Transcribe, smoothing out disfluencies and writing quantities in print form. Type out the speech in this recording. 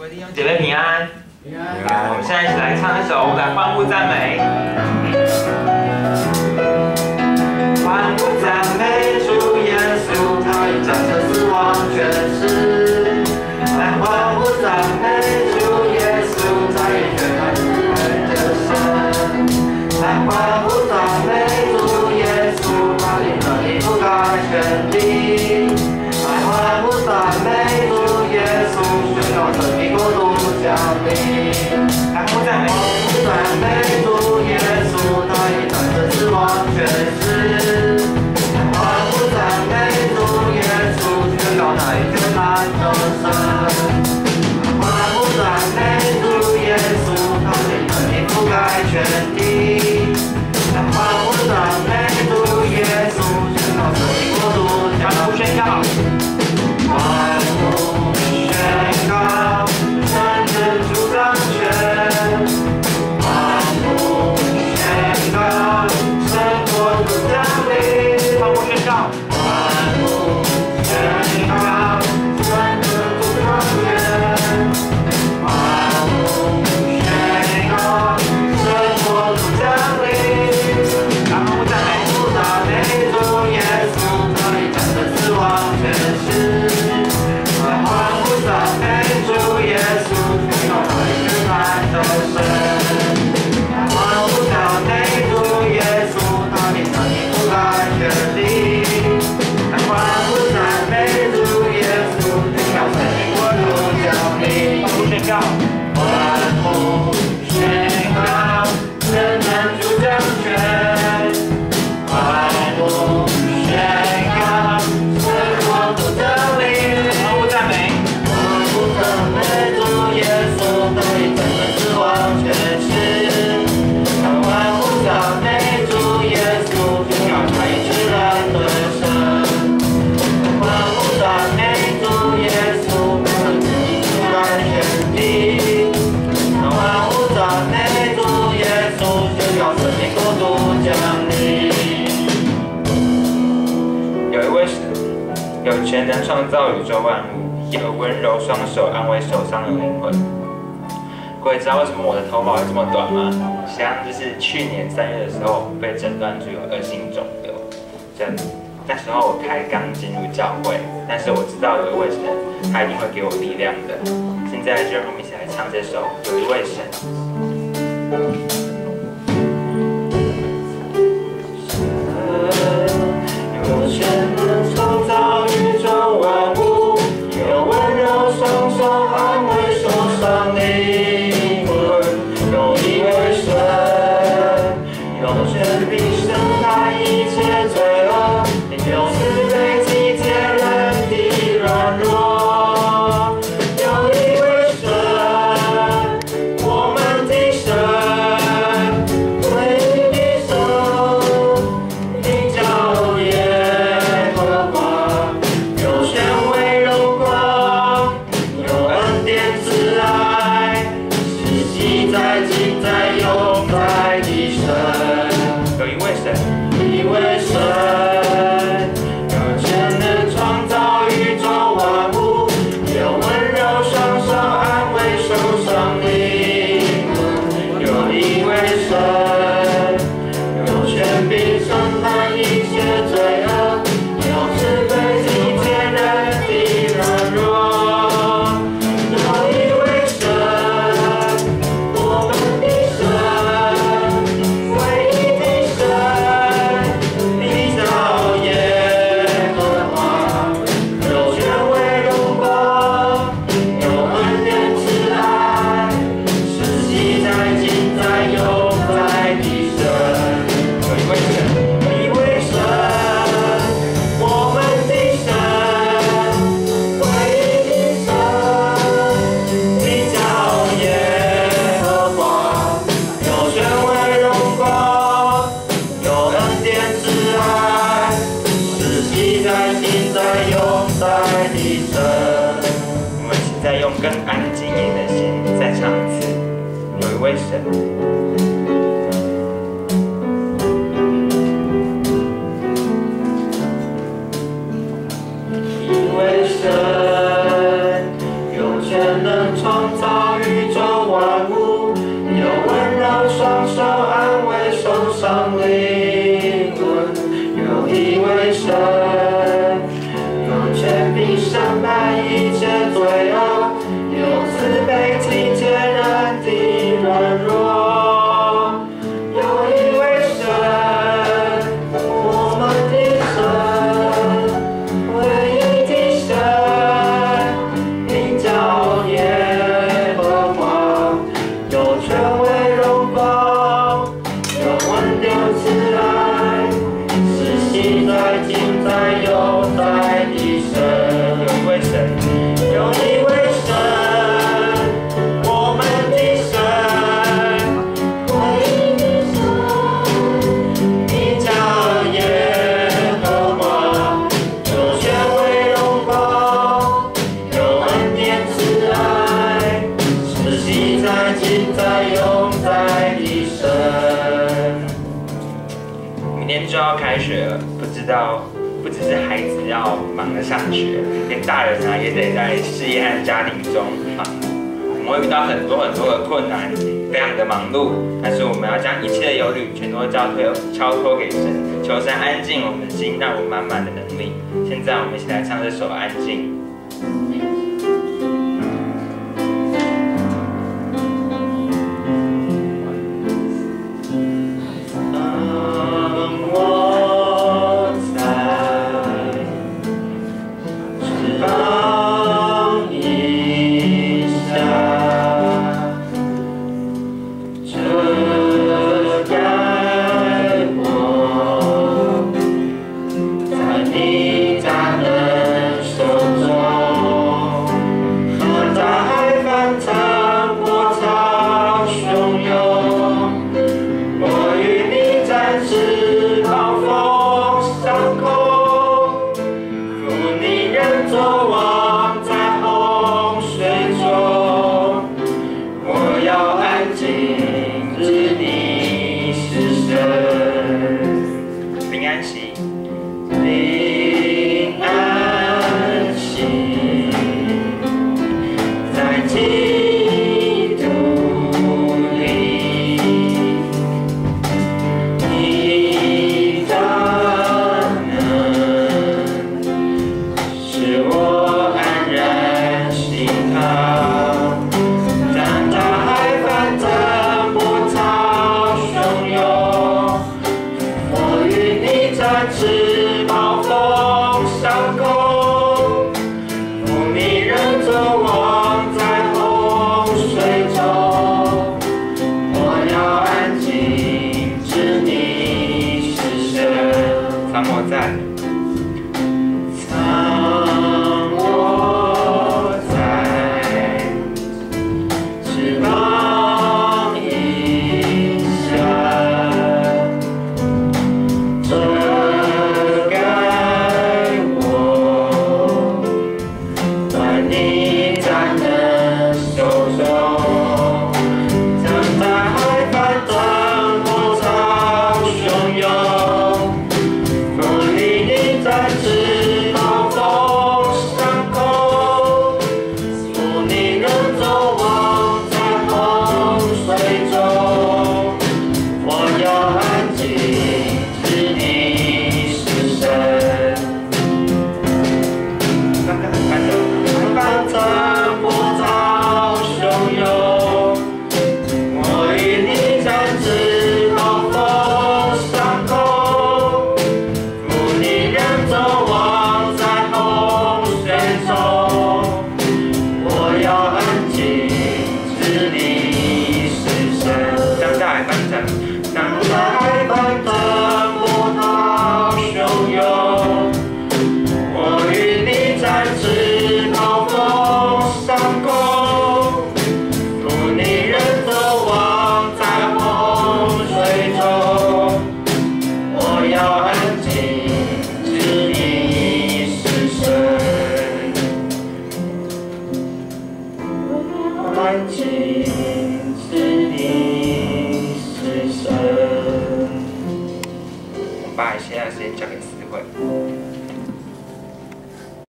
各位弟兄姐妹平安。平安。我们现在一起来唱一首来欢呼赞美。欢呼赞美主耶稣，他已战胜死亡权势。来欢呼赞美主耶稣，他已宣告智慧的神。来欢呼赞美主耶稣，他领了你覆盖全地。来欢呼赞美主耶稣，宣告神的国度降临。来欢呼赞美主耶稣，他已战胜死亡权势。来欢呼赞美主耶稣，宣告他已全然得胜。欢呼赞美主耶稣，他领了你覆盖全地。来欢呼赞美主耶稣，宣告神的国度降临。宣告。欢呼宣告，神的主掌权。欢呼宣告，神国度降临。欢呼宣告，欢呼宣告，神的主掌权。欢呼宣告，神国度降临。欢呼赞美主耶稣，他已战胜死亡权势。欢呼赞美主耶稣，宣告他已全然得胜。欢呼赞美主耶稣，他领了你覆盖全地。欢呼赞美主耶稣，宣告神的国度降临。欢呼宣告，欢呼宣告，神能主掌权。欢呼宣告，神国度降临。欢呼赞美。赞美主耶稣，他已战胜死亡权势。欢呼赞美主耶稣，宣告他已全然得胜。欢呼赞美主耶稣，他已覆盖全地。欢呼赞美主耶稣，宣告神的国度降临。有一位神，有权能创造宇宙万物。有温柔双手安慰受伤的灵魂。各位知道为什么我的头发会这么短吗？就是去年3月的时候被诊断出有恶性肿瘤，那时候我才刚进入教会，但是我知道有一位神，他一定会给我力量的。现在就让我们一起来唱这首《有一位神》。有权能创造宇宙万物。有温柔双手安慰受伤灵魂，有一位神，有权柄审判一切罪恶，有慈悲体贴人的软弱。有一位神，我们的神，有你为神，我们的神，唯一的神，你叫耶和华，有权为荣光，有恩典慈爱，是昔在今在永在的神。明天就要开学了，不只是孩子要忙着上学，连大人啊也得在事业和家庭中忙。我们会遇到很多的困难，非常的忙碌，但是我们要将一切的忧虑全都交托给神，求神安静我们的心，让我们满满的能力。现在我们一起来唱这首《安静》。你。